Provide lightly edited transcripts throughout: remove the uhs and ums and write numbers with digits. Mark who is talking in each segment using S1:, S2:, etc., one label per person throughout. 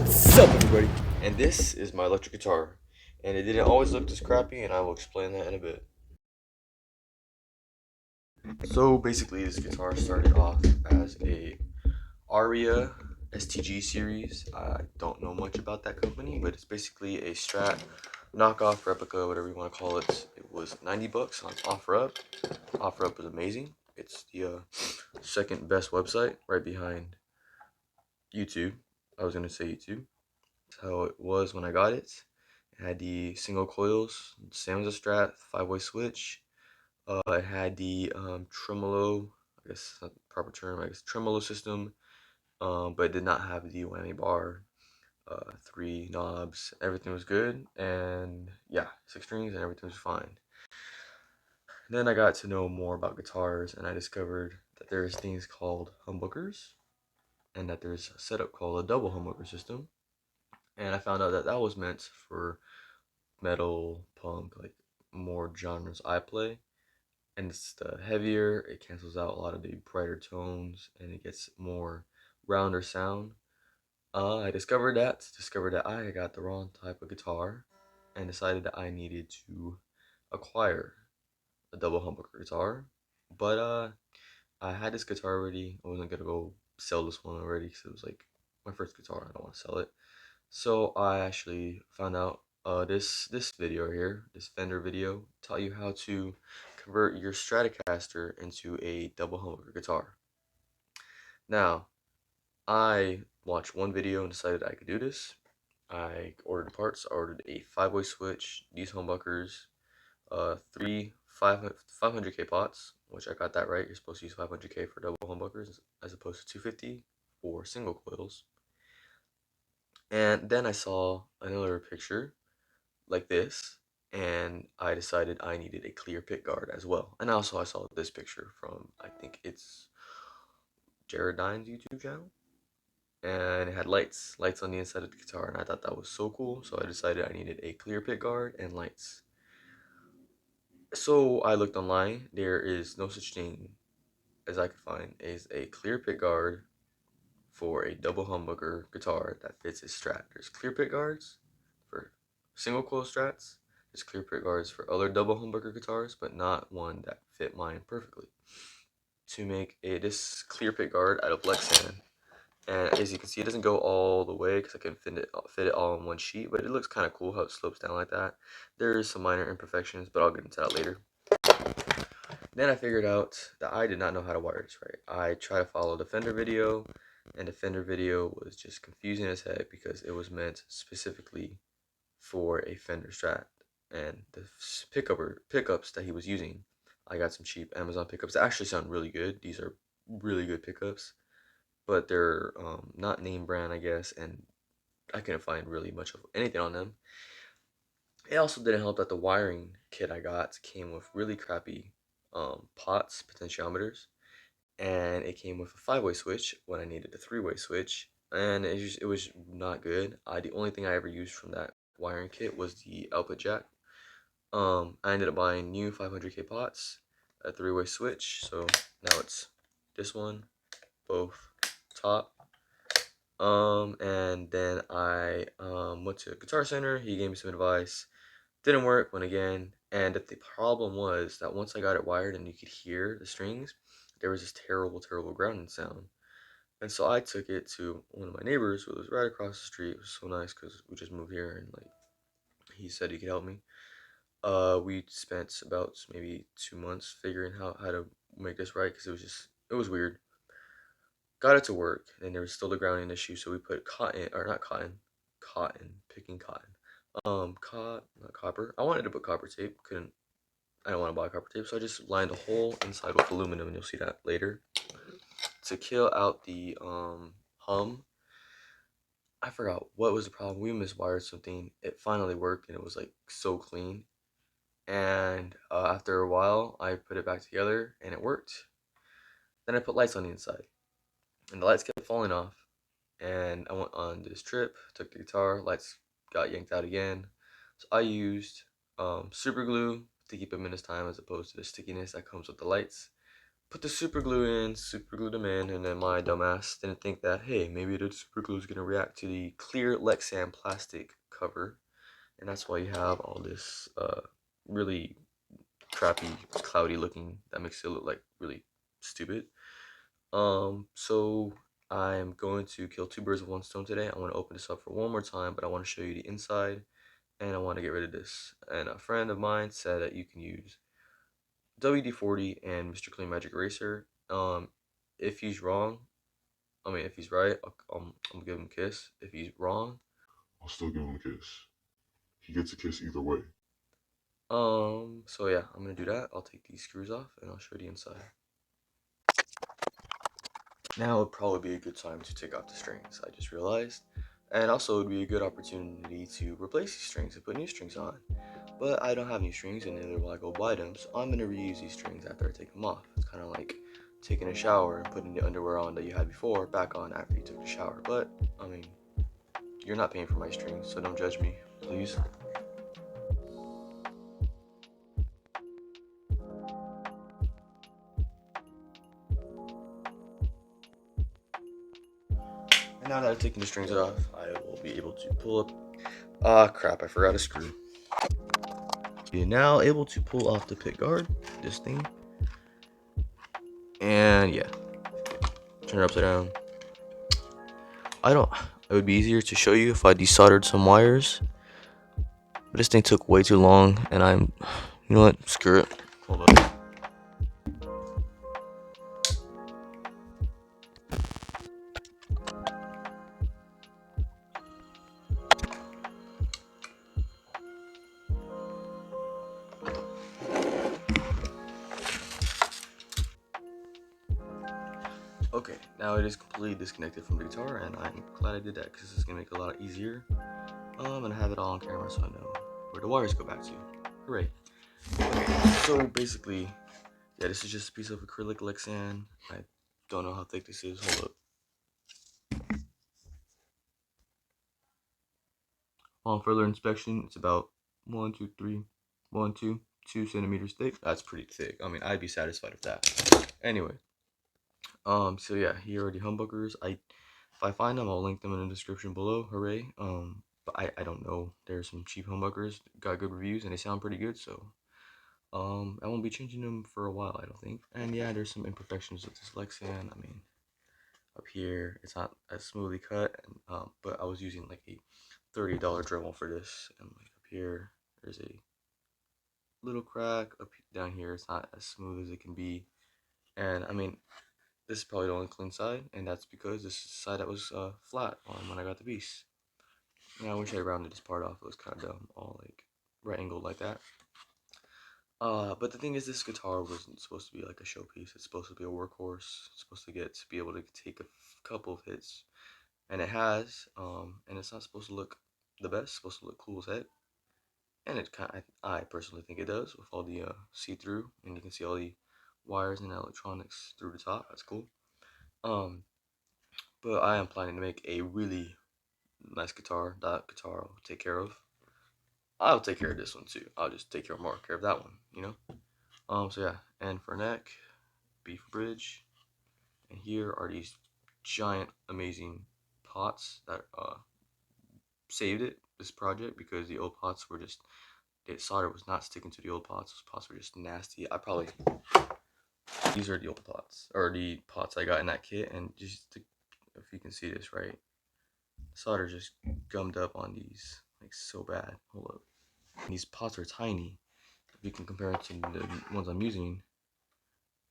S1: What's up, everybody?
S2: And this is my electric guitar, and it didn't always look this crappy, and I will explain that in a bit. So basically, this guitar started off as a Aria STG series. I don't know much about that company, but it's basically a Strat knockoff replica, whatever you want to call it. It was 90 bucks on OfferUp. OfferUp is amazing. It's the second best website right behind YouTube. I was gonna say YouTube. That's how it was when I got it. It had the single coils, same as a Strat, 5-way switch. It had the tremolo, I guess that's not the proper term, I guess tremolo system, but it did not have the whammy bar, 3 knobs. Everything was good, and yeah, 6 strings, and everything was fine. Then I got to know more about guitars, and I discovered that there's things called humbuckers, and that there's a setup called a double humbucker system. And I found out that that was meant for metal, punk, like more genres I play. And it's heavier, it cancels out a lot of the brighter tones, and it gets more rounder sound. I discovered that I got the wrong type of guitar, and decided that I needed to acquire a double humbucker guitar. But I had this guitar already. I wasn't gonna go sell this one already because it was like my first guitar. I don't want to sell it. So I actually found out this video here, this Fender video, taught you how to convert your Stratocaster into a double humbucker guitar. Now, I watched one video and decided I could do this. I ordered parts. I ordered a 5-way switch, these humbuckers, three 500K pots, which I got that right. You're supposed to use 500K for double humbuckers as opposed to 250 for single coils. And then I saw another picture like this, and I decided I needed a clear pick guard as well. And also I saw this picture from, I think it's Jared Dine's YouTube channel, and it had lights on the inside of the guitar, and I thought that was so cool, so I decided I needed a clear pick guard and lights. So I looked online. There is no such thing as I could find as a clear pick guard for a double humbucker guitar that fits a Strat. There's clear pick guards for single coil Strats. There's clear pick guards for other double humbucker guitars, but not one that fit mine perfectly. To make this clear pick guard out of Lexan, and as you can see, it doesn't go all the way because I can fit it all on one sheet, but it looks kind of cool how it slopes down like that. There's some minor imperfections, but I'll get into that later. Then I figured out that I did not know how to wire this right. I tried to follow the Fender video, and the Fender video was just confusing as heck because it was meant specifically for a Fender Strat. And the pickups that he was using, I got some cheap Amazon pickups that actually sound really good. These are really good pickups, but they're not name brand, I guess, and I couldn't find really much of anything on them. It also didn't help that the wiring kit I got came with really crappy pots, potentiometers, and it came with a 5-way switch when I needed a 3-way switch, and it was not good. The only thing I ever used from that wiring kit was the output jack. I ended up buying new 500K pots, a 3-way switch, so now it's this one, both top. And then I went to Guitar Center. He gave me some advice. Didn't work. Went again, and the problem was that once I got it wired and you could hear the strings, there was this terrible grounding sound. And so I took it to one of my neighbors who was right across the street. It was so nice because we just moved here, and like he said he could help me. We spent about maybe 2 months figuring how to make this right because it was weird. Got it to work, and there was still the grounding issue, so we put cotton, or not cotton, picking cotton. Not copper. I wanted to put copper tape, couldn't. I don't want to buy copper tape, so I just lined the hole inside with aluminum, and you'll see that later. To kill out the hum, I forgot what was the problem. We miswired something. It finally worked, and it was like so clean. And after a while, I put it back together, and it worked. Then I put lights on the inside, and the lights kept falling off. And I went on this trip, took the guitar, lights got yanked out again. So I used super glue to keep them in this time as opposed to the stickiness that comes with the lights. put the super glue in, super glued them in, and then my dumbass didn't think that, hey, maybe the super glue is going to react to the clear Lexan plastic cover. And that's why you have all this really crappy, cloudy looking, that makes it look like really stupid. So I'm going to kill two birds with one stone today. I want to open this up for one more time, but I want to show you the inside, and I want to get rid of this. And a friend of mine said that you can use WD-40 and Mr. Clean Magic Eraser. If he's wrong, I mean, if he's right, I'm gonna give him a kiss. If he's wrong,
S1: I'll still give him a kiss. He gets a kiss either way.
S2: so yeah, I'm gonna do that. I'll take these screws off and I'll show you the inside. Now would probably be a good time to take off the strings, I just realized. And also, it would be a good opportunity to replace these strings and put new strings on. But I don't have new strings, and neither will I go buy them, so I'm going to reuse these strings after I take them off. It's kind of like taking a shower and putting the underwear on that you had before back on after you took the shower. But, I mean, you're not paying for my strings, so don't judge me, please. And now that I've taken the strings off, I will be able to pull up. Ah, crap, I forgot a screw. You're now able to pull off the pick guard, this thing. And yeah, turn it upside down. I don't. It would be easier to show you if I desoldered some wires, but this thing took way too long, and I'm. You know what? Screw it. Hold up. Okay, now it is completely disconnected from the guitar, and I'm glad I did that because this is gonna make it a lot easier. And I have it all on camera so I know where the wires go back to. Hooray! Okay, so basically, yeah, this is just a piece of acrylic Lexan. I don't know how thick this is. Hold up. On further inspection, it's about 2 centimeters thick. That's pretty thick. I mean, I'd be satisfied with that. Anyway, so yeah, here are the humbuckers. If I find them, I'll link them in the description below. Hooray! But I don't know. There's some cheap humbuckers, got good reviews, and they sound pretty good. So, I won't be changing them for a while, I don't think. And yeah, there's some imperfections with this Lexan. I mean, up here, it's not as smoothly cut, and, but I was using like a $30 dremel for this, and like up here, there's a little crack. Up down here, it's not as smooth as it can be. And I mean, this is probably the only clean side, and that's because this is the side that was flat on when I got the piece. And I wish I rounded this part off. It was kind of dumb, all like right angled like that. But the thing is, this guitar wasn't supposed to be like a showpiece. It's supposed to be a workhorse. It's supposed to be able to take a couple of hits, and it has. And it's not supposed to look the best. It's supposed to look cool as heck, and it kind. I personally think it does with all the see-through, and you can see all the wires and electronics through the top. That's cool. Um, but I am planning to make a really nice guitar. That guitar I'll take care of. I'll take care of this one too. I'll just take more care of that one, you know? So yeah, and for neck, beef bridge, and here are these giant, amazing pots that saved this project, because the old pots were just, the solder was not sticking to the old pots. Those pots were just nasty. These are the old pots, or the pots I got in that kit, and if you can see this right, solder just gummed up on these, like so bad. Hold up. These pots are tiny. If you can compare it to the ones I'm using,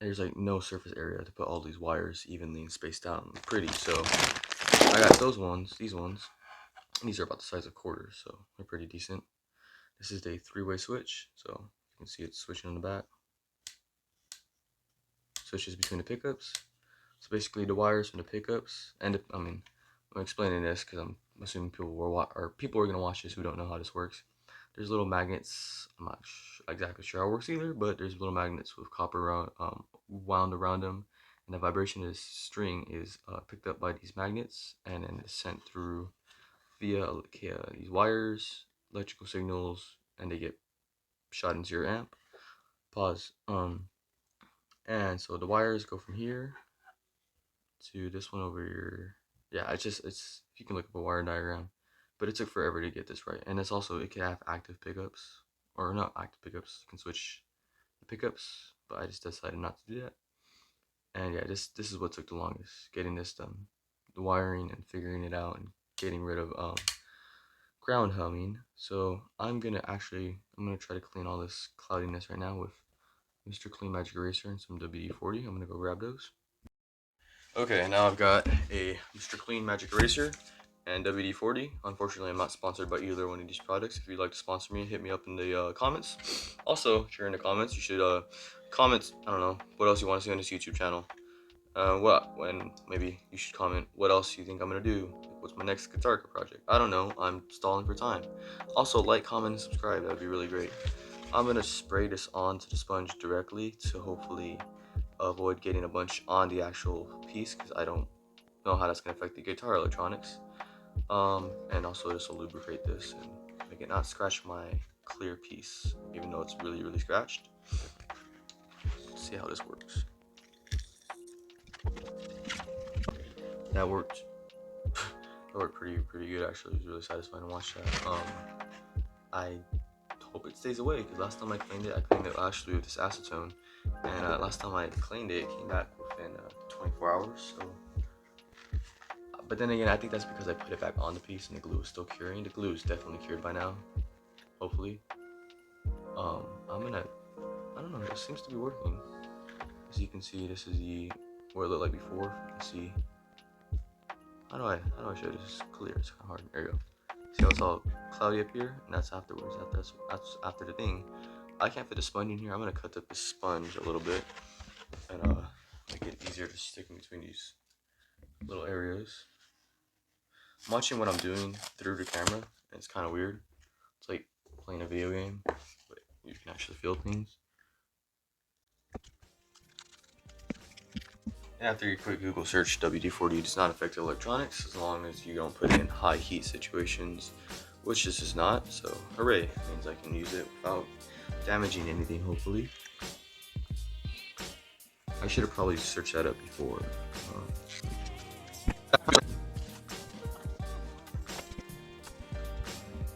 S2: there's like no surface area to put all these wires evenly and spaced out and pretty. So I got these ones, and these are about the size of quarters, so they're pretty decent. This is a three-way switch, so you can see it's switching on the back. Switches between the pickups. So basically, the wires from the pickups, and I mean, I'm explaining this because I'm assuming people are gonna watch this who don't know how this works. There's little magnets. I'm not exactly sure how it works either, but there's little magnets with copper wound around them, and the vibration of this string is picked up by these magnets, and then it's sent through via these wires, electrical signals, and they get shot into your amp. Pause. And so the wires go from here to this one over here. Yeah, it's you can look up a wire diagram, but it took forever to get this right. And it's also it can have active pickups or not active pickups. You can switch the pickups, but I just decided not to do that. And yeah, this is what took the longest, getting this done, the wiring and figuring it out and getting rid of ground humming. So I'm gonna try to clean all this cloudiness right now with Mr. Clean Magic Eraser and some WD-40. I'm gonna go grab those. Okay, now I've got a Mr. Clean Magic Eraser and WD-40. Unfortunately, I'm not sponsored by either one of these products. If you'd like to sponsor me, hit me up in the comments. Also, if you're in the comments, you should comment, I don't know, what else you want to see on this YouTube channel. When maybe you should comment what else you think I'm gonna do. What's my next guitar project? I don't know. I'm stalling for time. Also, like, comment, and subscribe. That'd be really great. I'm gonna spray this onto the sponge directly to hopefully avoid getting a bunch on the actual piece because I don't know how that's gonna affect the guitar electronics. And also this will lubricate this and make it not scratch my clear piece, even though it's really, really scratched. Let's see how this works. That worked. That worked pretty good actually. It was really satisfying to watch that. I hope it stays away because last time I cleaned it actually with this acetone, and last time I cleaned it came back within 24 hours. So, but then again, I think that's because I put it back on the piece and the glue is still curing. The glue is definitely cured by now, hopefully. I don't know, it seems to be working. As you can see, this is what it looked like before. You can see, how do I show this? It's clear, it's kind of hard. There you go. See how it's all cloudy up here? And that's afterwards, that's after the thing. I can't fit a sponge in here. I'm gonna cut up the sponge a little bit and make it easier to stick in between these little areas. I'm watching what I'm doing through the camera, and it's kind of weird. It's like playing a video game, but you can actually feel things. And after you quick Google search, WD-40 does not affect electronics as long as you don't put it in high heat situations, which this is not. So hooray, means I can use it without damaging anything, hopefully. I should have probably searched that up before.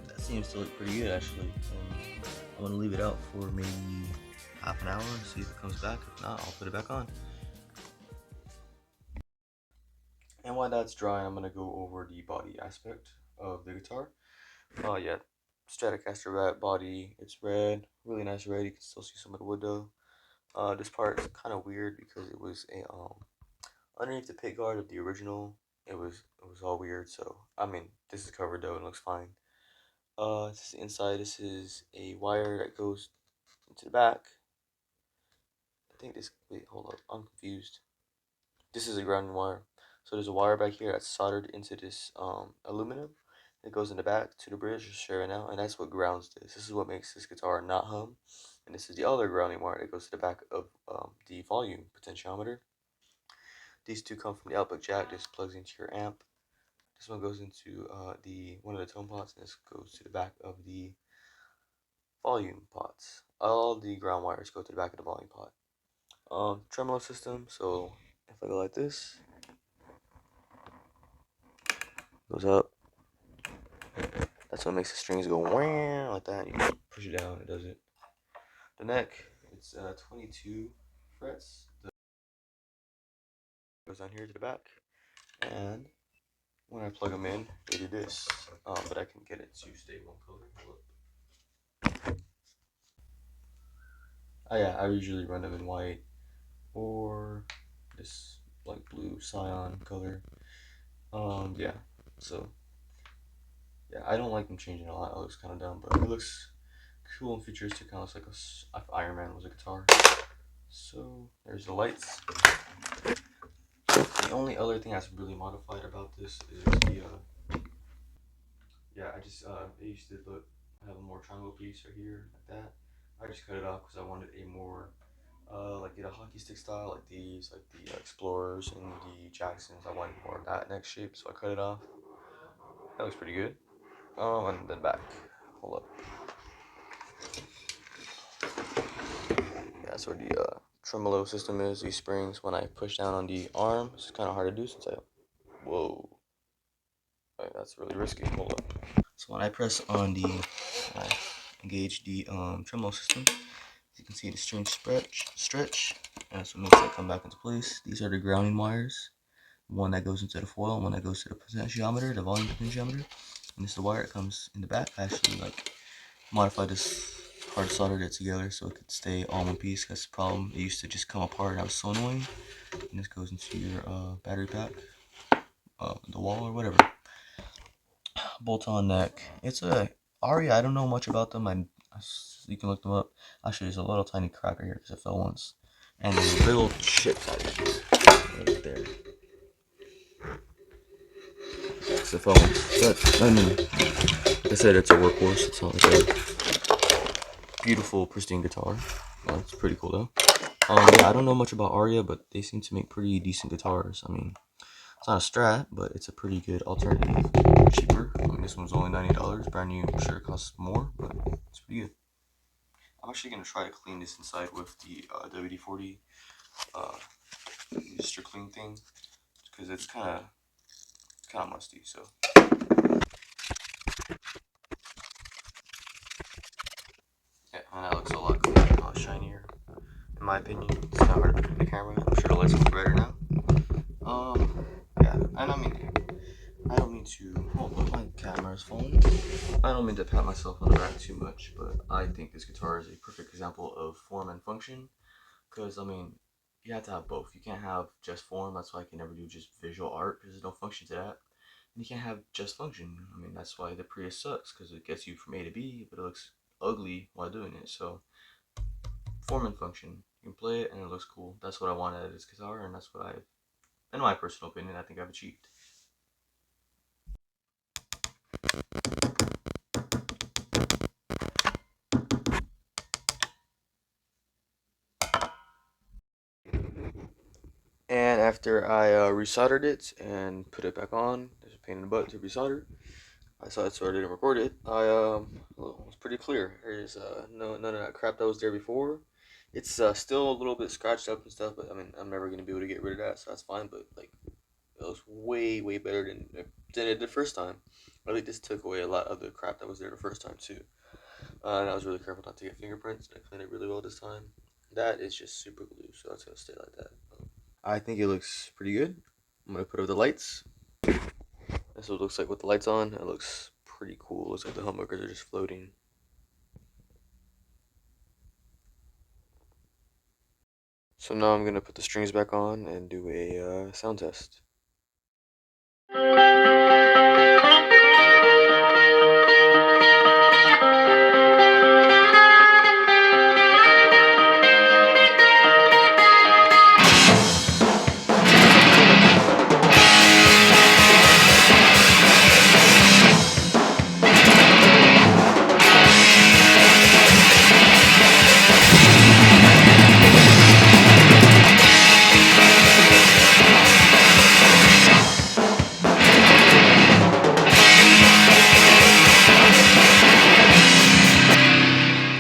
S2: That seems to look pretty good actually. I'm gonna leave it out for maybe half an hour and see if it comes back. If not, I'll put it back on. And while that's dry, I'm gonna go over the body aspect of the guitar. Yeah, Stratocaster red body. It's red, really nice red. You can still see some of the wood though. This part is kind of weird because it was a underneath the pick guard of the original. It was all weird. So I mean, this is covered though and looks fine. This is the inside. This is a wire that goes into the back. I think this. Wait, hold up. I'm confused. This is a grounding wire. So there's a wire back here that's soldered into this aluminum. It goes in the back to the bridge, just share it now, and that's what grounds this. This is what makes this guitar not hum. And this is the other grounding wire that goes to the back of the volume potentiometer. These two come from the output jack. This plugs into your amp. This one goes into the one of the tone pots, and this goes to the back of the volume pots. All the ground wires go to the back of the volume pot. Tremolo system. So if I go like this, goes up. That's what makes the strings go wah like that. You push it down, it does it. The neck, it's 22 frets. The goes down here to the back, and when I plug them in, they do this. But I can get it to stay one color. Oh yeah, I usually run them in white or this like blue cyan color. Yeah. So yeah, I don't like them changing a lot. It looks kind of dumb, but it looks cool and futuristic. Kind of looks like if Iron Man was a guitar. So there's the lights. The only other thing that's really modified about this is the yeah, it used to have a more triangle piece right here like that. I just cut it off because I wanted a more like a hockey stick style like these, like the Explorers and the Jacksons. I wanted more of that neck shape, so I cut it off. That looks pretty good. And then back. Hold up. Yeah, that's where the tremolo system is, these springs, when I push down on the arm, it's kind of hard to do since whoa, right, that's really risky. Hold up. So when I press on I engage the tremolo system, as you can see the string stretch, and that's what makes it come back into place. These are the grounding wires. One that goes into the foil, one that goes to the potentiometer, the volume potentiometer, and this is the wire that comes in the back. I actually modify this hard soldered it together so it could stay all in one piece. That's the problem. It used to just come apart and that was so annoying. And this goes into your battery pack, the wall or whatever. Bolt-on neck. It's a Aria. I don't know much about them. You can look them up. Actually, there's a little tiny crack right here because it fell once. And there's a little chip right there. Because it fell once. But I mean, like I said, it's a workhorse. It's not like a beautiful, pristine guitar. It's pretty cool though. Yeah, I don't know much about Aria, but they seem to make pretty decent guitars. I mean, it's not a Strat, but it's a pretty good alternative. Cheaper. I mean, this one's only $90. Brand new, I'm sure it costs more, but it's pretty good. I'm actually gonna try to clean this inside with the WD-40 Mr. Clean thing, because it's kind of musty. So yeah, and that looks a lot cleaner, a lot shinier, in my opinion. It's kind of hard to put in the camera. I'm sure the lights look better now. Yeah, and I mean, I don't mean to. Oh, look, my camera's falling. I don't mean to pat myself on the back too much, but I think this guitar is a perfect example of form and function. Because, I mean, you have to have both. You can't have just form. That's why I can never do just visual art, because there's no function to that. And you can't have just function. I mean, that's why the Prius sucks, because it gets you from A to B, but it looks ugly while doing it. So, form and function. You can play it, and it looks cool. That's what I wanted out of this guitar, and that's what in my personal opinion, I think I've achieved. And after I resoldered it and put it back on, there's a pain in the butt to resolder. I saw it so I didn't record it. Well, it was pretty clear. There's none of that crap that was there before. It's still a little bit scratched up and stuff, but I mean I'm never gonna be able to get rid of that, so that's fine. But like it was way better than it did first time. I think this took away a lot of the crap that was there the first time too. And I was really careful not to get fingerprints. And I cleaned it really well this time. That is just super glue, so that's gonna stay like that. I think it looks pretty good. I'm gonna put up the lights. That's what it looks like with the lights on. It looks pretty cool. It looks like the humbuckers are just floating. So now I'm gonna put the strings back on and do a sound test.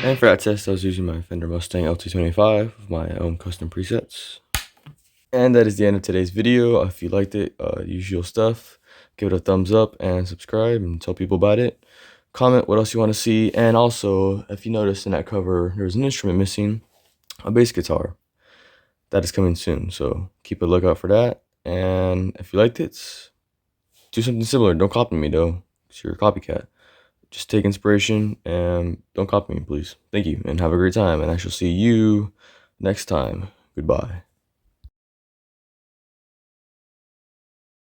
S2: And for that test, I was using my Fender Mustang L225 with my own custom presets. And that is the end of today's video. If you liked it, usual stuff, give it a thumbs up and subscribe and tell people about it. Comment what else you want to see. And also, if you noticed in that cover, there's an instrument missing, a bass guitar. That is coming soon, so keep a lookout for that. And if you liked it, do something similar. Don't copy me though, because you're a copycat. Just take inspiration and don't copy me, please. Thank you, and have a great time. And I shall see you next time. Goodbye.